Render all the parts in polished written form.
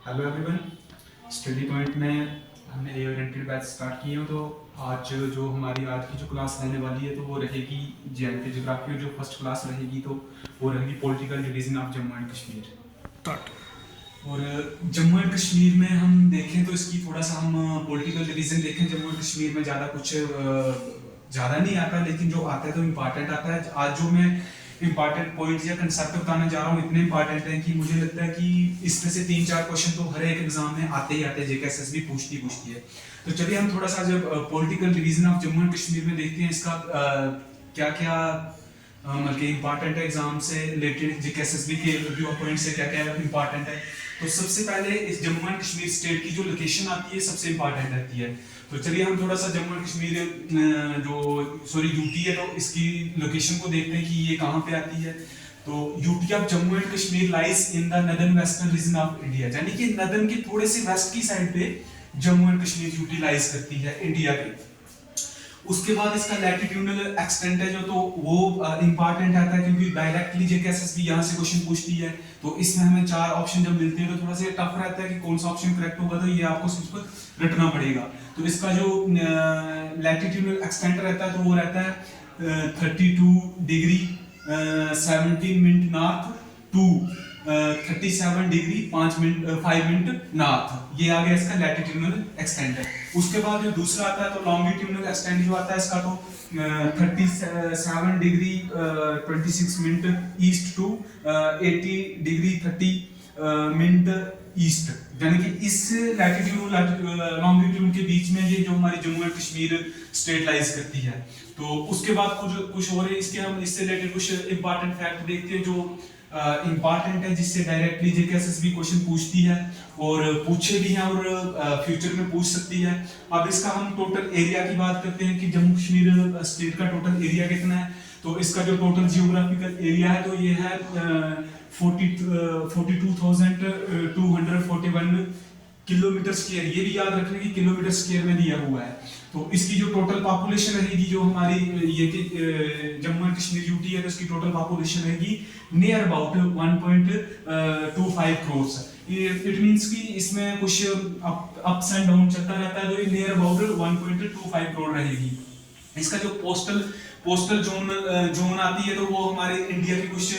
Hello everyone. Study point में हमने ए oriented batch start किए हैं। तो आज जो हमारी आज की जो क्लास रहने वाली है तो वो रहेगी जे.एंड.के ज्योग्राफी। और जो फर्स्ट क्लास रहेगी तो वो रहेगी political division of Jammu and Kashmir. Start. और जम्मू एंड कश्मीर में हम देखें तो इसकी थोड़ा सा हम पॉलिटिकल डिवीजन देखें। जम्मू एंड कश्मीर में ज़्यादा कुछ ज़्यादा नहीं आता, लेकिन जो आता है तो इम्पॉर्टेंट आता है। आज जो मैं इंपॉर्टेंट पॉइंट या कंसेप्ट बताने जा रहा हूँ इतने इंपॉर्टेंट हैं कि मुझे लगता है कि इसमें से 3-4 क्वेश्चन तो हर एक एग्जाम में आते ही आते हैं। जेकेएसएस भी पूछती है। तो चलिए हम थोड़ा सा जब political division of Jammu and Kashmir में देखते हैं इसका क्या क्या मतलब कि इंपॉर्टेंट है एग्जाम से रिलेटेड, जेकेएसएसबी के रिव्यू पॉइंट से क्या क्या इंपॉर्टेंट है। तो सबसे पहले इस जम्मू एंड कश्मीर स्टेट की जो लोकेशन आती है सबसे इंपॉर्टेंट रहती है। तो चलिए हम थोड़ा सा जम्मू एंड कश्मीर जो यूटी है तो इसकी लोकेशन को देखते हैं कि ये कहाँ पे आती है। तो UT of Jammu and Kashmir lies in the northern western region of India, यानी कि नदर्न के थोड़े से वेस्ट की साइड पे जम्मू एंड कश्मीर यूटिलाइज करती है इंडिया के। उसके बाद इसका लैटिट्यूडनल एक्सटेंट है जो तो वो इंपॉर्टेंट आता है क्योंकि डायरेक्टली जेकेएसएसबी यहाँ से क्वेश्चन पूछती है। तो इसमें हमें 4 ऑप्शन जब मिलते हैं तो थोड़ा सा टफ रहता है कि कौन सा ऑप्शन करेक्ट होगा, तो ये आपको सिर्फ रटना पड़ेगा। तो इसका जो लैटिट्यूडनल एक्सटेंट रहता है तो वो रहता है 32 degree 17 minute north to 37 degree 5 minute north. ये आ गया इसका लैटिट्यूडनल एक्सटेंट है। उसके बाद जो दूसरा आता है तो लॉन्गिट्यूडनल एक्सटेंट जो आता है इसका तो 37 degree 26 minute east to 80 degree 30 minute east, यानी कि इस लैटिट्यूड लॉन्गिट्यूड के बीच में ये जो हमारी Jammu and Kashmir state lies करती है। तो उसके बाद कुछ और है इसके, हम इससे रिलेटेड कुछ इंपॉर्टेंट फैक्ट देखते हैं जो इंपॉर्टेंट है जिससे डायरेक्टली जेकेएसएसबी क्वेश्चन पूछती है और पूछे भी हैं और फ्यूचर में पूछ सकती है। अब इसका हम टोटल एरिया की बात करते हैं कि जम्मू कश्मीर स्टेट का टोटल एरिया कितना है। तो इसका जो टोटल जियोग्राफिकल एरिया है तो ये है 42,241 किलोमीटर स्क्वायर। ये भी याद रखने की किलोमीटर स्क्वायर में दिया हुआ है। तो इसकी जो टोटल पॉपुलेशन रहेगी जो हमारी ये कि जम्मू एंड कश्मीर यूटी है तो इसकी टोटल पॉपुलेशन रहेगी near about 1.25 crore. It means कि इसमें कुछ अप्स एंड डाउन चलता रहता है, तो ये नियर अबाउट 1.25 करोड़ रहेगी। इसका जो पोस्टल जोन आती है तो वो हमारे इंडिया के कुछ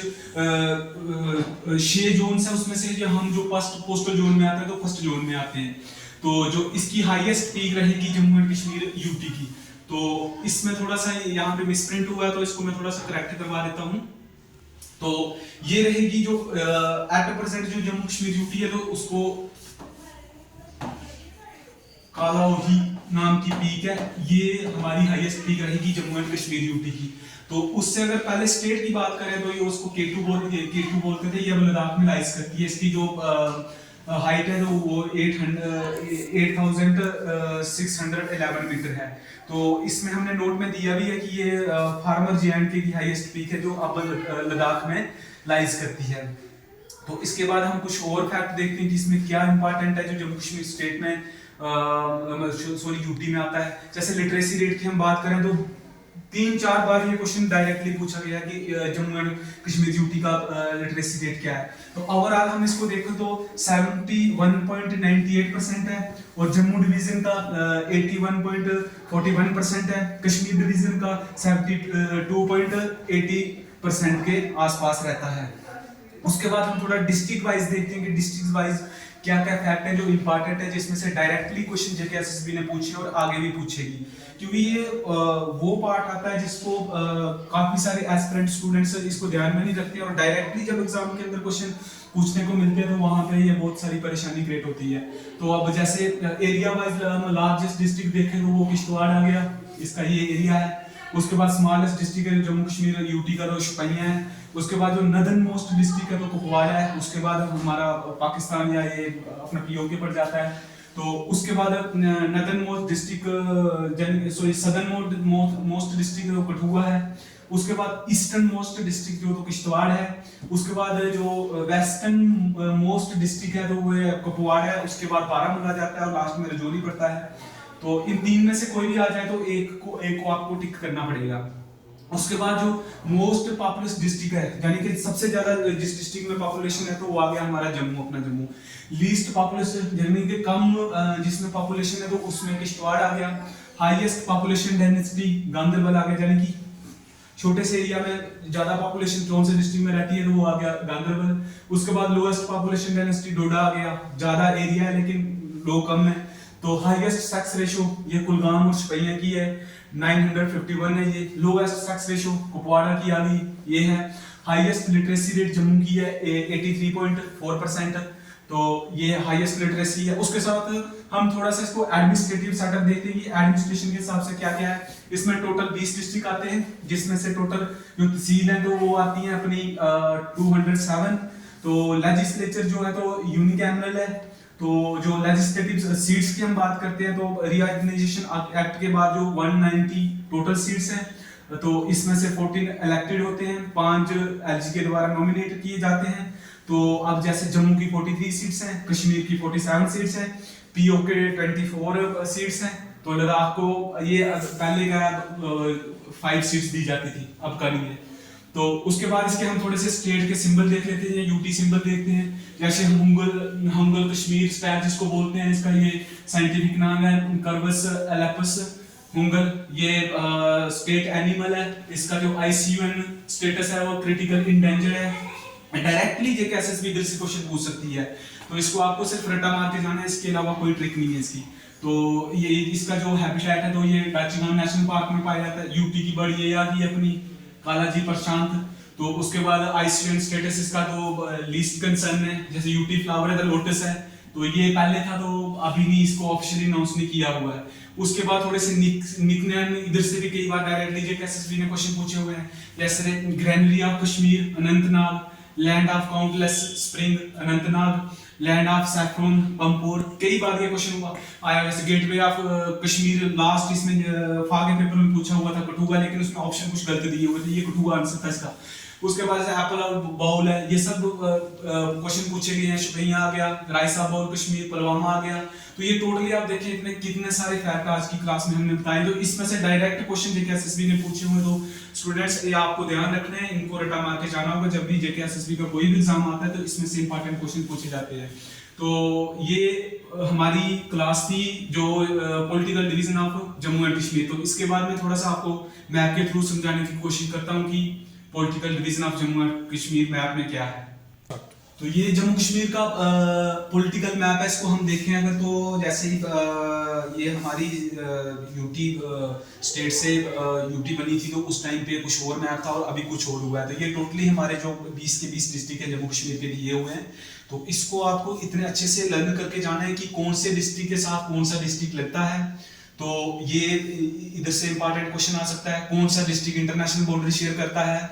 6 जोन है, उसमें से जो हम जो फर्स्ट पोस्टल जोन में आते हैं तो फर्स्ट जोन में आते हैं। तो जो इसकी हाईएस्ट पीक रहेगी जम्मू एंड कश्मीर यूटी की। तो इसमें थोड़ा सा यहाँ पे मिसप्रिंट हुआ है तो इसको मैं थोड़ा सा करेक्ट करवा देता हूँ। तो ये रहेगी जो एट प्रेजेंट जो जम्मू कश्मीर यूटी है तो उसको कालाओही नाम की पीक है, ये हमारी हाईएस्ट पीक रहेगी जम्मू एंड कश्मीर यूटी की। तो उससे अगर पहले स्टेट की बात करें तो ये उसको केटू बोलते थे। ये अब लद्दाख में लाइज करती है। इसकी जो हाइट है तो वो 8,611 मीटर है। तो इसमें हमने नोट में दिया भी है कि ये फार्मर जे.एंड.के की हाईएस्ट पीक है जो अब लद्दाख में लाइज करती है। तो इसके बाद हम कुछ और फैक्ट देखते हैं कि इसमें क्या इंपॉर्टेंट है जो जम्मू कश्मीर स्टेट में यूटी में आता है। जैसे लिटरेसी रेट की हम बात करें तो 3-4 बार ये क्वेश्चन डायरेक्टली पूछा गया कि जम्मू एंड कश्मीर यूटी का लिटरेसी रेट क्या है। तो ओवरऑल हम इसको देखें तो 71.98% है और जम्मू डिवीजन का 81.41% है, कश्मीर डिवीजन का 72.80% के आसपास रहता है। उसके बाद हम थोड़ा डिस्ट्रिक्ट वाइज देखते हैं कि डिस्ट्रिक्ट वाइज क्या क्या फैक्ट है जो इंपॉर्टेंट है जिसमें से डायरेक्टली क्वेश्चन जेकेएसएसबी ने पूछे और आगे भी पूछेगी, क्योंकि ये वो पार्ट आता है जिसको काफी सारे एस्पिरेंट स्टूडेंट्स इसको ध्यान में नहीं रखते और डायरेक्टली जब एग्जाम के अंदर क्वेश्चन पूछने को मिलते हैं तो वहां पे ये बहुत सारी परेशानी क्रिएट होती है। तो अब जैसे एरिया वाइज लार्जेस्ट डिस्ट्रिक्ट देखें तो वो किश्तवाड़ आ गया, इसका ये एरिया है। उसके बाद स्मॉलेस्ट डिस्ट्रिक्ट है जम्मू कश्मीर यूटी का तो शोपियां है। उसके बाद जो नदर्न मोस्ट डिस्ट्रिक्ट है तो कुपवाड़ा है। उसके बाद हमारा पाकिस्तान या ये अपना पीओके पर जाता है। तो उसके बाद northern most district southern most district जो कठुआ है। उसके बाद ईस्टर्न मोस्ट डिस्ट्रिक्ट जो तो किश्तवाड़ है। उसके बाद जो वेस्टर्न मोस्ट डिस्ट्रिक्ट है तो वो कुपवाड़ा है। उसके बाद बारामूला जाता है और लास्ट में रजौरी पड़ता है। तो इन 3 में से कोई भी आ जाए तो एक को आपको टिक करना पड़ेगा। उसके बाद जो मोस्ट पॉपुलस डिस्ट्रिक्ट है, यानी कि सबसे ज्यादा जिस डिस्ट्रिक्ट में पॉपुलेशन है तो वो आ गया हमारा जम्मू, अपना जम्मू। लीस्ट पॉपुलस यानी कि कम जिसमें पॉपुलेशन है तो उसमें किश्तवाड़ आ गया। हाईएस्ट पॉपुलेशन डेंसिटी गांधरबल आ गया, यानी कि छोटे से एरिया में ज्यादा पॉपुलेशन कौन से डिस्ट्रिक्ट में रहती है तो वो आ गया गांधरबल। उसके बाद लोएस्ट पॉपुलेशन डेंसिटी डोडा आ गया, ज्यादा एरिया है लेकिन लोग कम है। तो हाईएस्ट सेक्स रेशो ये कुलगाम और शोपियां की है, 951 है ये। लोएस्ट सेक्स रेशो कुपवाड़ा की आ गई, ये है। हाईएस्ट लिटरेसी रेट जम्मू की है 83.4%, तो ये हाईएस्ट लिटरेसी है। उसके साथ हम थोड़ा सा इसको एडमिनिस्ट्रेटिव सेटअप देखते हैं कि एडमिनिस्ट्रेशन के हिसाब से क्या क्या है। इसमें टोटल 20 डिस्ट्रिक्ट आते हैं, जिसमें से टोटल जो तहसील है तो वो आती है अपनी 207। तो लेजिस्लेचर जो है तो यूनिकैमरल है। तो जो लेजिस्लेटिव सीट्स की हम बात करते हैं तो रीऑर्गेनाइजेशन एक्ट के बाद जो 190 टोटल सीट्स हैं, तो इसमें से 14 इलेक्टेड होते हैं, 5 एलजी के द्वारा नॉमिनेट किए जाते हैं। तो अब जैसे जम्मू की 43 सीट्स हैं, कश्मीर की 47 सीट्स हैं, पीओ के 24 सीट्स हैं। तो लद्दाख को ये पहले का 5 सीट्स दी जाती थी, अब का नहीं है। तो उसके बाद इसके हम थोड़े से स्टेट के सिंबल देख लेते हैं, यूटी सिंबल देखते हैं। जैसे हंगल कश्मीर स्टैर जिसको बोलते हैं, इसका ये साइंटिफिक नाम है कर्वस एलेपस हुंगल। ये स्टेट एनिमल है, इसका जो आईसीयूएन स्टेटस है वो क्रिटिकल इंडेंजर्ड है। डायरेक्टली ये एसएसबी इधर से क्वेश्चन पूछ सकती है, तो इसको आपको सिर्फ रट्टा मार के जाना है, इसके अलावा कोई ट्रिक नहीं है इसकी। तो ये इसका जो हैबिटेट है तो ये डाचीगांव नेशनल पार्क में पाया जाता है। यूटी की बर्ड ये आ गई अपनी कालाजी प्रशांत। तो उसके बाद आईसीयूएन स्टेटस इसका जो लीस्ट कंसर्न है, जैसे यूटी फ्लावर है द लोटस है, तो ये पहले था तो अभी नहीं इसको ऑफिशियली अनाउंस नहीं किया हुआ है। उसके बाद थोड़े से निकनेम इधर से भी कई बार डायरेक्टली जे एसएसबी ने क्वेश्चन पूछे हुए हैं, जैसे granary of Kashmir Anantnag, land of countless spring Anantnag, land of saffron Pampore. कई बार ये क्वेश्चन आया, जैसे गेटवे ऑफ कश्मीर लास्ट इसमें फाग के पेपर में पूछा हुआ था कठुआ, लेकिन उसमें ऑप्शन कुछ गलत दिए हुए थे, ये कठुआ आंसर था इसका। उसके बाद एप्पल और बाउल है, ये सब क्वेश्चन पूछे गए हैं। शोपियां आ गया, राइसा बाउल कश्मीर, पुलवामा आ गया। तो ये टोटली आप देखें इतने कितने सारे फैक्ट आज की क्लास में हमने बताए। तो इसमें से डायरेक्ट क्वेश्चन जेके एसएसबी ने पूछे हुए, तो स्टूडेंट्स ये आपको ध्यान रखना है, इनको रटा मार के जाना होगा जब भी जेके एसएसबी का कोई भी एग्जाम आता है तो इसमें से इंपॉर्टेंट क्वेश्चन पूछे जाते हैं। तो ये हमारी क्लास थी जो political division of Jammu and Kashmir. तो इसके बाद में थोड़ा सा आपको मैप के थ्रू समझाने की कोशिश करता हूँ कि political division of Jammu and Kashmir map में क्या है। तो ये जम्मू कश्मीर का पॉलिटिकल मैप है, इसको हम देखें अगर तो जैसे ही ये हमारी यूटी स्टेट से यूटी बनी थी तो उस टाइम पे कुछ और मैप था और अभी कुछ और हुआ है। तो ये टोटली हमारे जो 20 के 20 डिस्ट्रिक्ट है जम्मू कश्मीर के दिए हुए हैं। तो इसको आपको इतने अच्छे से लर्न करके जाना है कि कौन से डिस्ट्रिक्ट के साथ कौन सा डिस्ट्रिक्ट लगता है। तो ये इधर से इंपॉर्टेंट क्वेश्चन आ सकता है, कौन सा डिस्ट्रिक्ट इंटरनेशनल बाउंड्री शेयर करता है,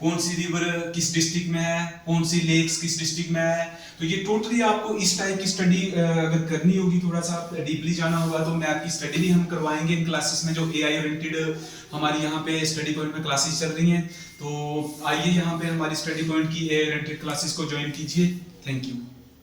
कौन सी रिवर किस डिस्ट्रिक्ट में है, कौन सी लेक्स किस डिस्ट्रिक्ट में है। तो ये टोटली आपको इस टाइप की स्टडी अगर करनी होगी, थोड़ा सा डीपली जाना होगा, तो मैप की स्टडी भी हम करवाएंगे इन क्लासेस में जो एआई ओरिएंटेड हमारी यहाँ पे स्टडी पॉइंट में क्लासेस चल रही हैं। तो आइए यहाँ पे हमारी स्टडी पॉइंट की एआई ओरिएंटेड क्लासेस को ज्वाइन कीजिए। Thank you.